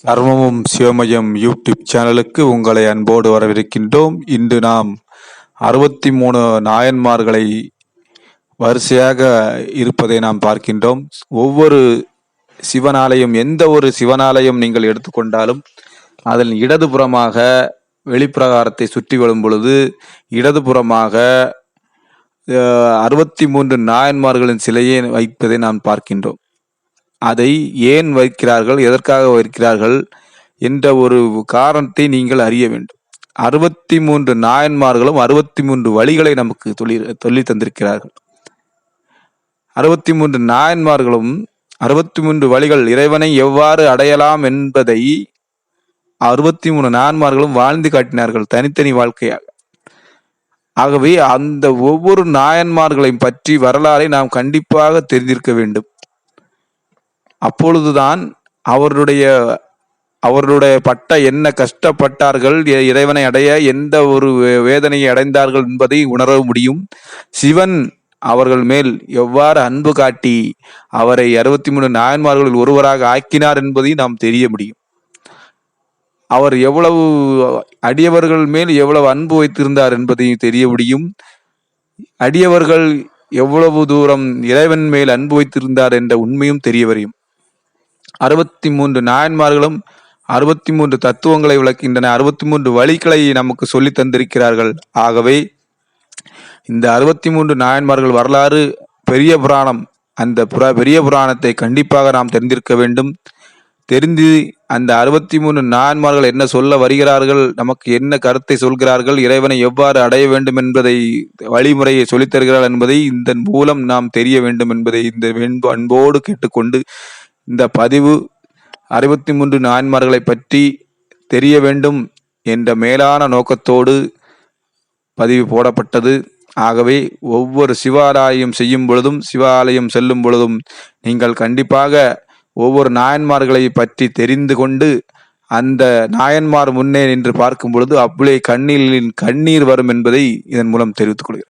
சர்வமும் சிவமயம் யூடியூப் சேனலுக்கு உங்களை அன்போடு வரவிருக்கின்றோம். இன்று நாம் 63 நாயன்மார்களை வரிசையாக இருப்பதை நாம் பார்க்கின்றோம். ஒவ்வொரு சிவனாலயம், எந்த ஒரு சிவனாலயம் நீங்கள் எடுத்துக்கொண்டாலும் அதில் இடதுபுறமாக வெளிப்பிரகாரத்தை சுற்றி வரும் பொழுது இடதுபுறமாக 63 நாயன்மார்களின் சிலையை வைப்பதை நாம் பார்க்கின்றோம். அதை ஏன் வைக்கிறார்கள், எதற்காக வைக்கிறார்கள் என்ற ஒரு காரணத்தை நீங்கள் அறிய வேண்டும். 63 நாயன்மார்களும் 63 வழிகளை நமக்கு சொல்லி தந்திருக்கிறார்கள். 63 நாயன்மார்களும் 63 வழிகள், இறைவனை எவ்வாறு அடையலாம் என்பதை 63 நாயன்மார்களும் வாழ்ந்து காட்டினார்கள், தனித்தனி வாழ்க்கையாக. ஆகவே அந்த ஒவ்வொரு நாயன்மார்களையும் பற்றி வரலாறை நாம் கண்டிப்பாக தெரிந்திருக்க வேண்டும். அப்பொழுதுதான் அவர்களுடைய பட்ட என்ன கஷ்டப்பட்டார்கள், இறைவனை அடைய எந்த ஒரு வேதனையை அடைந்தார்கள் என்பதை உணர முடியும். சிவன் அவர்கள் மேல் எவ்வாறு அன்பு காட்டி அவரை 63 நாயன்மார்களில் ஒருவராக ஆக்கினார் என்பதை நாம் தெரிய முடியும். அவர் எவ்வளவு அடியவர்கள் மேல் எவ்வளவு அன்பு வைத்திருந்தார் என்பதை தெரிய முடியும். அடியவர்கள் எவ்வளவு தூரம் இறைவன் மேல் அன்பு வைத்திருந்தார் என்ற உண்மையும் தெரிய வரும். 63 நாயன்மார்களும் 63 தத்துவங்களை விளக்கின்றன, 63 வழிகளை நமக்கு சொல்லி தந்திருக்கிறார்கள். ஆகவே இந்த 63 நாயன்மார்கள் வரலாறு பெரிய புராணம். அந்த பெரிய புராணத்தை கண்டிப்பாக நாம் தெரிந்திருக்க வேண்டும். தெரிந்து அந்த 63 நாயன்மார்கள் என்ன சொல்ல வருகிறார்கள், நமக்கு என்ன கருத்தை சொல்கிறார்கள், இறைவனை எவ்வாறு அடைய வேண்டும் என்பதை வழிமுறையை சொல்லித் தருகிறார்கள் என்பதை இதன் மூலம் நாம் தெரிய வேண்டும் என்பதை இந்த அன்போடு கேட்டுக்கொண்டு, இந்த பதிவு 63 நாயன்மார்களை பற்றி தெரிய வேண்டும் என்ற மேலான நோக்கத்தோடு பதிவு போடப்பட்டது. ஆகவே ஒவ்வொரு சிவாலயம் செய்யும் பொழுதும், சிவாலயம் செல்லும் பொழுதும் நீங்கள் கண்டிப்பாக ஒவ்வொரு நாயன்மார்களை பற்றி தெரிந்து கொண்டு, அந்த நாயன்மார் முன்னே நின்று பார்க்கும் பொழுது அவ்வளே கண்ணீர் வரும் என்பதை இதன் மூலம் தெரிவித்துக் கொள்கிறேன்.